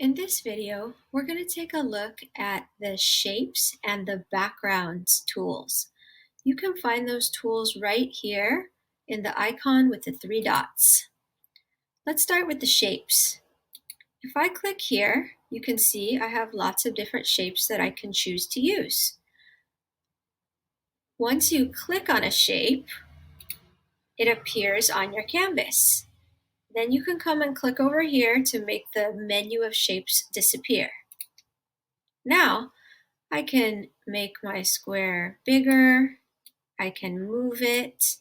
In this video, we're going to take a look at the shapes and the backgrounds tools. You can find those tools right here in the icon with the three dots. Let's start with the shapes. If I click here, you can see I have lots of different shapes that I can choose to use. Once you click on a shape, it appears on your canvas. Then you can come and click over here to make the menu of shapes disappear. Now, I can make my square bigger, I can move it,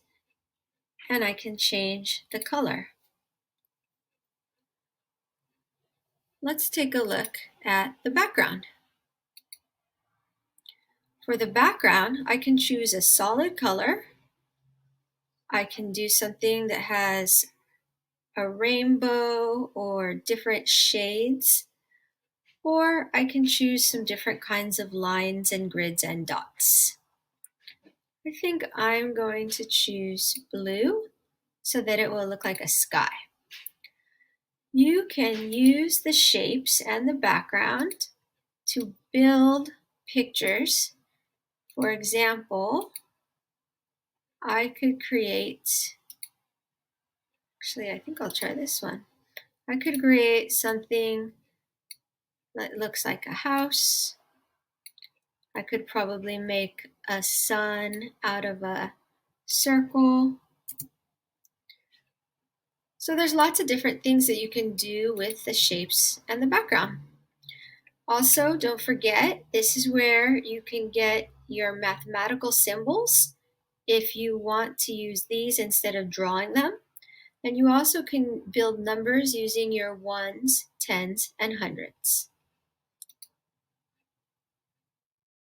and I can change the color. Let's take a look at the background. For the background, I can choose a solid color. I can do something that has a rainbow or different shades, or I can choose some different kinds of lines and grids and dots. I think I'm going to choose blue so that it will look like a sky. You can use the shapes and the background to build pictures. For example, I could create, I think I'll try this one. I could create something that looks like a house. I could probably make a sun out of a circle. So there's lots of different things that you can do with the shapes and the background. Also, don't forget, this is where you can get your mathematical symbols if you want to use these instead of drawing them. And you also can build numbers using your ones, tens, and hundreds.